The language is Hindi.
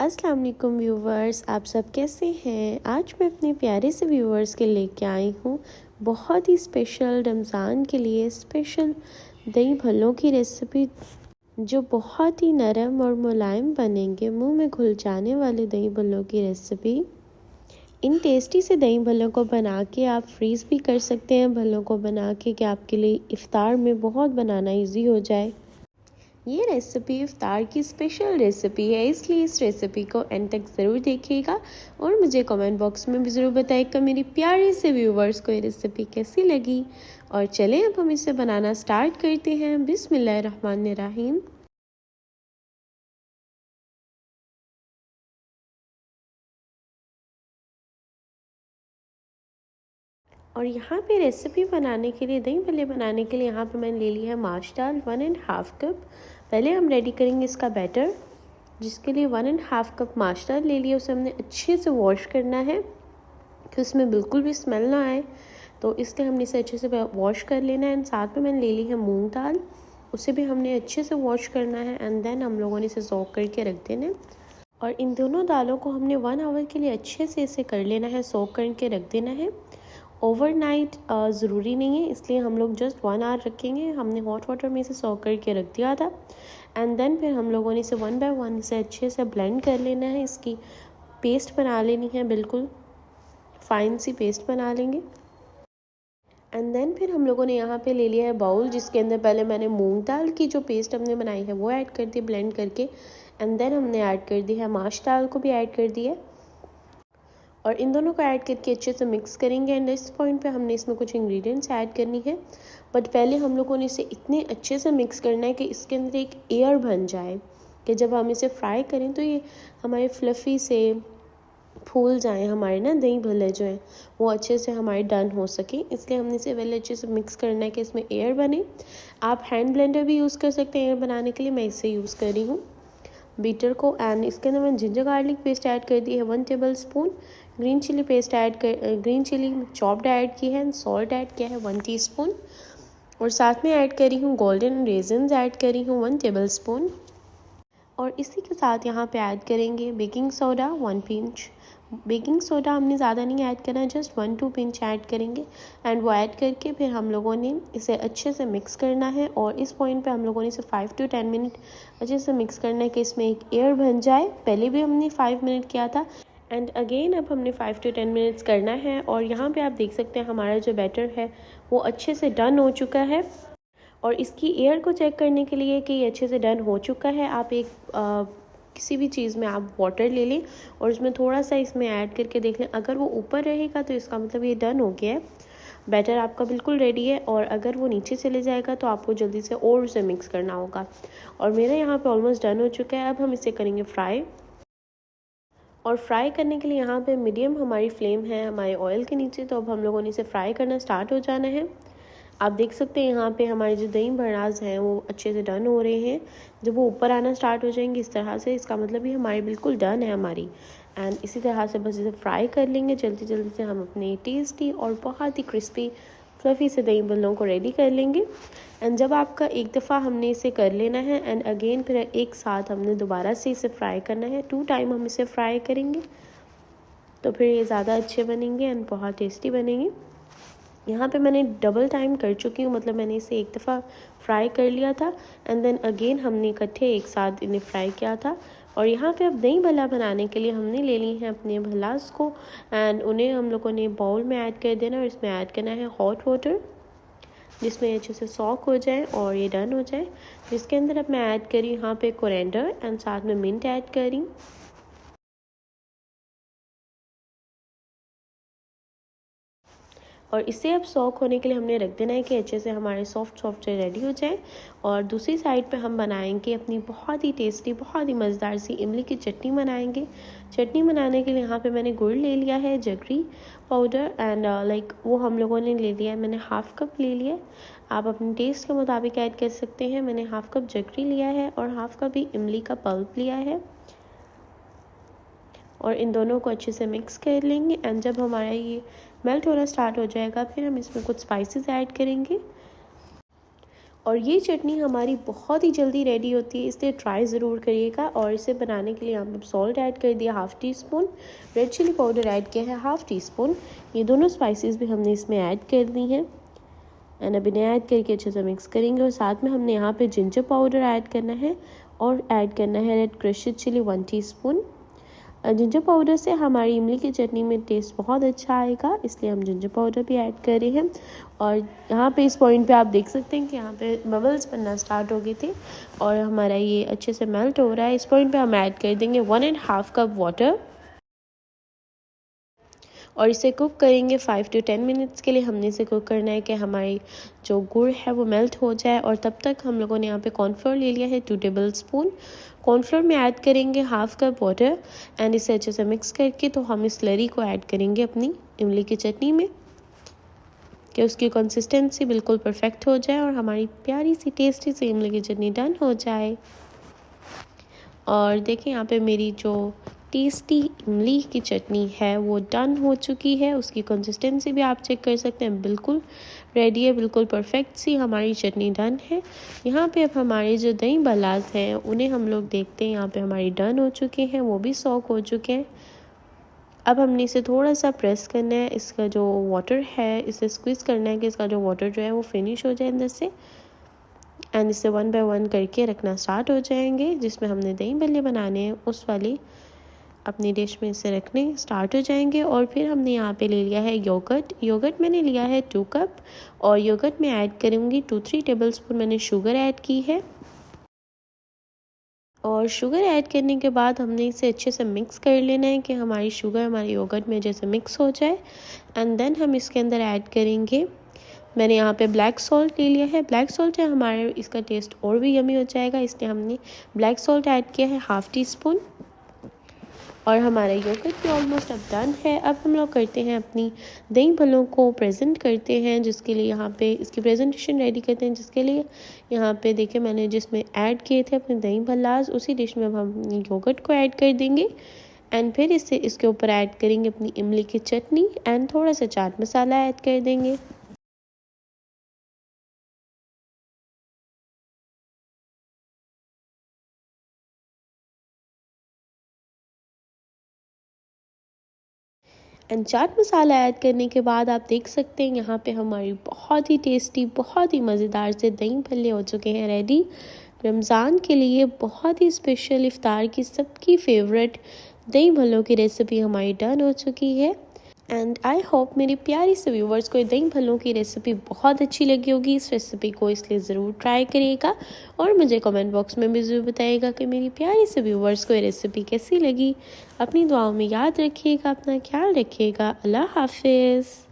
अस्सलाम वालेकुम व्यूवर्स, आप सब कैसे हैं। आज मैं अपने प्यारे से व्यूवर्स के लेके आई हूँ बहुत ही स्पेशल रमज़ान के लिए स्पेशल दही भल्लों की रेसिपी, जो बहुत ही नरम और मुलायम बनेंगे। मुंह में घुल जाने वाले दही भल्लों की रेसिपी। इन टेस्टी से दही भल्लों को बना के आप फ्रीज़ भी कर सकते हैं, भल्लों को बना के कि आपके लिए इफ़्तार में बहुत बनाना इजी हो जाए। ये रेसिपी इफ़्तार की स्पेशल रेसिपी है, इसलिए इस रेसिपी को एंड तक ज़रूर देखिएगा और मुझे कमेंट बॉक्स में भी ज़रूर बताइएगा मेरी प्यारे से व्यूवर्स को ये रेसिपी कैसी लगी। और चलें अब हम इसे बनाना स्टार्ट करते हैं। बिस्मिल्लाहिर्रहमानिर्रहीम। और यहाँ पे रेसिपी बनाने के लिए, दही भल्ले बनाने के लिए यहाँ पे मैंने ले लिया है माश दाल 1.5 कप। पहले हम रेडी करेंगे इसका बैटर, जिसके लिए 1.5 कप माश दाल ले लिया। उसे हमने अच्छे से वॉश करना है कि उसमें बिल्कुल भी स्मेल ना आए, तो इसलिए हमने इसे अच्छे से वॉश कर लेना है। एंड साथ में मैंने ले ली है मूंग दाल, उसे भी हमने अच्छे से वॉश करना है। एंड देन हम लोगों ने इसे सॉक करके रख देना है। और इन दोनों दालों को हमने 1 आवर के लिए अच्छे से इसे कर लेना है, सॉक करके रख देना है। ओवरनाइट ज़रूरी नहीं है, इसलिए हम लोग जस्ट 1 आवर रखेंगे। हमने हॉट वाटर में इसे सॉक करके रख दिया था। एंड देन फिर हम लोगों ने इसे 1 बाय 1 इसे अच्छे से ब्लेंड कर लेना है, इसकी पेस्ट बना लेनी है, बिल्कुल फाइन सी पेस्ट बना लेंगे। एंड देन फिर हम लोगों ने यहाँ पे ले लिया है बाउल, जिसके अंदर पहले मैंने मूंग दाल की जो पेस्ट हमने बनाई है वो ऐड कर दी ब्लेंड करके। एंड देन हमने ऐड कर दी है माश दाल को भी ऐड कर दिया है, और इन दोनों को ऐड करके अच्छे से मिक्स करेंगे। एंड इस पॉइंट पे हमने इसमें कुछ इंग्रेडिएंट्स ऐड करनी है, बट पहले हम लोगों ने इसे इतने अच्छे से मिक्स करना है कि इसके अंदर एक एयर बन जाए, कि जब हम इसे फ्राई करें तो ये हमारे फ्लफ़ी से फूल जाएं, हमारे ना दही भल्ले जो हैं वो अच्छे से हमारे डन हो सके। इसलिए हमने इसे पहले अच्छे से मिक्स करना है कि इसमें एयर बने। आप हैंड ब्लेंडर भी यूज़ कर सकते हैं एयर बनाने के लिए, मैं इसे यूज़ कर रही हूँ बीटर को। एंड इसके अंदर मैंने जिंजर गार्लिक पेस्ट ऐड कर दी है 1 tablespoon. Green chilli paste green chilli chopped add की है। एंड सॉल्ट ऐड किया है 1 टीस्पून। और साथ में ऐड करी हूँ गोल्डन रेजिन्स ऐड करी हूँ 1 टेबल स्पून। और इसी के साथ यहाँ पे ऐड करेंगे baking soda 1 pinch. Baking soda हमने ज़्यादा नहीं ऐड करना है, जस्ट 1-2 पिंच ऐड करेंगे। एंड वो ऐड करके फिर हम लोगों ने इसे अच्छे से मिक्स करना है। और इस पॉइंट पे हम लोगों ने इसे 5 to 10 मिनट अच्छे से मिक्स करना है कि इसमें एक एयर बन जाए। पहले भी हमने 5 मिनट किया था, एंड अगेन अब हमने 5 to 10 मिनट्स करना है। और यहाँ पे आप देख सकते हैं हमारा जो बैटर है वो अच्छे से डन हो चुका है। और इसकी एयर को चेक करने के लिए कि ये अच्छे से डन हो चुका है, आप एक किसी भी चीज़ में आप वाटर ले लें और उसमें थोड़ा सा इसमें ऐड करके देख लें। अगर वो ऊपर रहेगा तो इसका मतलब ये डन हो गया है, बैटर आपका बिल्कुल रेडी है। और अगर वो नीचे चले जाएगा तो आपको जल्दी से और उसे मिक्स करना होगा। और मेरा यहाँ पे ऑलमोस्ट डन हो चुका है। अब हम इसे करेंगे फ्राई। और फ्राई करने के लिए यहाँ पे मीडियम हमारी फ्लेम है हमारे ऑयल के नीचे, तो अब हम लोगों ने इसे फ्राई करना स्टार्ट हो जाना है। आप देख सकते हैं यहाँ पे हमारे जो दही भराज हैं वो अच्छे से डन हो रहे हैं। जब वो ऊपर आना स्टार्ट हो जाएंगे इस तरह से, इसका मतलब ये हमारी बिल्कुल डन है हमारी। एंड इसी तरह से बस इसे फ्राई कर लेंगे जल्दी जल्दी से। हम अपने टेस्टी और बहुत ही क्रिस्पी फ्लफ़ी से दही भल्लों को रेडी कर लेंगे। एंड जब आपका एक दफ़ा हमने इसे कर लेना है, एंड अगेन फिर एक साथ हमने दोबारा से इसे फ्राई करना है। 2 टाइम हम इसे फ्राई करेंगे तो फिर ये ज़्यादा अच्छे बनेंगे एंड बहुत टेस्टी बनेंगे। यहाँ पे मैंने डबल टाइम कर चुकी हूँ, मतलब मैंने इसे एक दफ़ा फ्राई कर लिया था एंड देन अगेन हमने इकट्ठे एक साथ इन्हें फ्राई किया था। और यहाँ पे अब दही भल्ला बनाने के लिए हमने ले ली हैं अपने भल्लास को, एंड उन्हें हम लोगों ने बाउल में ऐड कर देना। और इसमें ऐड करना है हॉट वाटर, जिसमें अच्छे से सॉक हो जाए और ये डन हो जाए। जिसके अंदर अब मैं ऐड करी यहाँ पे कोरिएंडर एंड साथ में मिंट ऐड करी। और इसे अब सॉक होने के लिए हमने रख देना है कि अच्छे से हमारे सॉफ्ट सॉफ्ट रेडी हो जाए। और दूसरी साइड पे हम बनाएंगे अपनी बहुत ही टेस्टी बहुत ही मज़ेदार सी इमली की चटनी बनाएंगे। चटनी बनाने के लिए यहाँ पे मैंने गुड़ ले लिया है, जगरी पाउडर, एंड वो हम लोगों ने ले लिया है, मैंने हाफ़ कप ले लिया। आप अपने टेस्ट के मुताबिक ऐड कर सकते हैं। मैंने हाफ़ कप जगरी लिया है और हाफ़ कप ही इमली का पल्प लिया है। और इन दोनों को अच्छे से मिक्स कर लेंगे। एंड जब हमारा ये मेल्ट होना स्टार्ट हो जाएगा फिर हम इसमें कुछ स्पाइसेस ऐड करेंगे। और ये चटनी हमारी बहुत ही जल्दी रेडी होती है, इसलिए ट्राई ज़रूर करिएगा। और इसे बनाने के लिए यहाँ पे सॉल्ट ऐड कर दिया half teaspoon, red chilli powder add किया है हाफ़ टी स्पून। ये दोनों स्पाइसेस भी हमने इसमें ऐड कर दी हैं एंड अब इन्हें ऐड करके अच्छे से मिक्स करेंगे। और साथ में हमने यहाँ पे जिंजर पाउडर ऐड करना है और ऐड करना है red crushed chilli 1 teaspoon. Ginger powder से हमारी इमली की चटनी में टेस्ट बहुत अच्छा आएगा, इसलिए हम जिंजर पाउडर भी ऐड कर रहे हैं। और यहाँ पे इस पॉइंट पे आप देख सकते हैं कि यहाँ पे बबल्स बनना स्टार्ट हो गए थे और हमारा ये अच्छे से मेल्ट हो रहा है। इस पॉइंट पे हम ऐड कर देंगे 1.5 कप वाटर और इसे कुक करेंगे 5 to 10 मिनट्स के लिए। हमने इसे कुक करना है कि हमारी जो गुड़ है वो मेल्ट हो जाए। और तब तक हम लोगों ने यहाँ पे कॉर्नफ्लोर ले लिया है 2 टेबल स्पून। कॉर्नफ्लोर में ऐड करेंगे हाफ़ कप वाटर एंड इसे अच्छे से मिक्स करके तो हम इस स्लरी को ऐड करेंगे अपनी इमली की चटनी में कि उसकी कंसिस्टेंसी बिल्कुल परफेक्ट हो जाए और हमारी प्यारी सी टेस्टी सी इमली की चटनी डन हो जाए। और देखिए यहाँ पे मेरी जो टेस्टी इमली की चटनी है वो डन हो चुकी है। उसकी कंसिस्टेंसी भी आप चेक कर सकते हैं, बिल्कुल रेडी है, बिल्कुल परफेक्ट सी हमारी चटनी डन है। यहाँ पे अब हमारे जो दही भल्लास हैं उन्हें हम लोग देखते हैं। यहाँ पे हमारी डन हो चुके हैं, वो भी सॉक हो चुके हैं। अब हमने इसे थोड़ा सा प्रेस करना है, इसका जो वाटर है इसे स्क्वीज़ करना है कि इसका जो वाटर जो है वो फिनिश हो जाए अंदर से। एंड इसे 1 बाय 1 करके रखना स्टार्ट हो जाएंगे। जिसमें हमने दही भल्ले बनाने हैं उस वाली अपनी डिश में इसे रखने स्टार्ट हो जाएंगे। और फिर हमने यहाँ पे ले लिया है योगर्ट मैंने लिया है 2 कप और योगर्ट में ऐड करूँगी 2-3 टेबल स्पून मैंने शुगर ऐड की है। और शुगर ऐड करने के बाद हमने इसे अच्छे से मिक्स कर लेना है कि हमारी शुगर हमारे योगर्ट में जैसे मिक्स हो जाए। एंड देन हम इसके अंदर ऐड करेंगे, मैंने यहाँ पे ब्लैक सॉल्ट ले लिया है। ब्लैक सॉल्ट है हमारे इसका टेस्ट और भी यमी हो जाएगा, इसलिए हमने ब्लैक सॉल्ट ऐड किया है हाफ़ टी स्पून। और हमारा योगर्ट भी ऑलमोस्ट अब डन है। अब हम लोग करते हैं अपनी दही भल्लों को प्रेजेंट करते हैं, जिसके लिए यहाँ पे इसकी प्रेजेंटेशन रेडी करते हैं। जिसके लिए यहाँ पे देखिए मैंने जिसमें ऐड किए थे अपने दही भल्लास, उसी डिश में अब हम योगर्ट को ऐड कर देंगे। एंड फिर इसके ऊपर ऐड करेंगे अपनी इमली की चटनी एंड थोड़ा सा चाट मसाला ऐड कर देंगे। एंड चाट मसाला ऐड करने के बाद आप देख सकते हैं यहाँ पे हमारी बहुत ही टेस्टी, बहुत ही मज़ेदार से दही भल्ले हो चुके हैं रेडी। रमज़ान के लिए बहुत ही स्पेशल इफ़्तार की सबकी फेवरेट दही भल्लों की रेसिपी हमारी डन हो चुकी है। एंड आई होप मेरी प्यारी से व्यूवर्स को दही भल्लों की रेसिपी बहुत अच्छी लगी होगी। इस रेसिपी को इसलिए ज़रूर ट्राई करिएगा और मुझे कमेंट बॉक्स में भी ज़रूर बताइएगा कि मेरी प्यारी से व्यूवर्स को ये रेसिपी कैसी लगी। अपनी दुआओं में याद रखिएगा, अपना ख्याल रखिएगा। अल्लाह हाफिज़।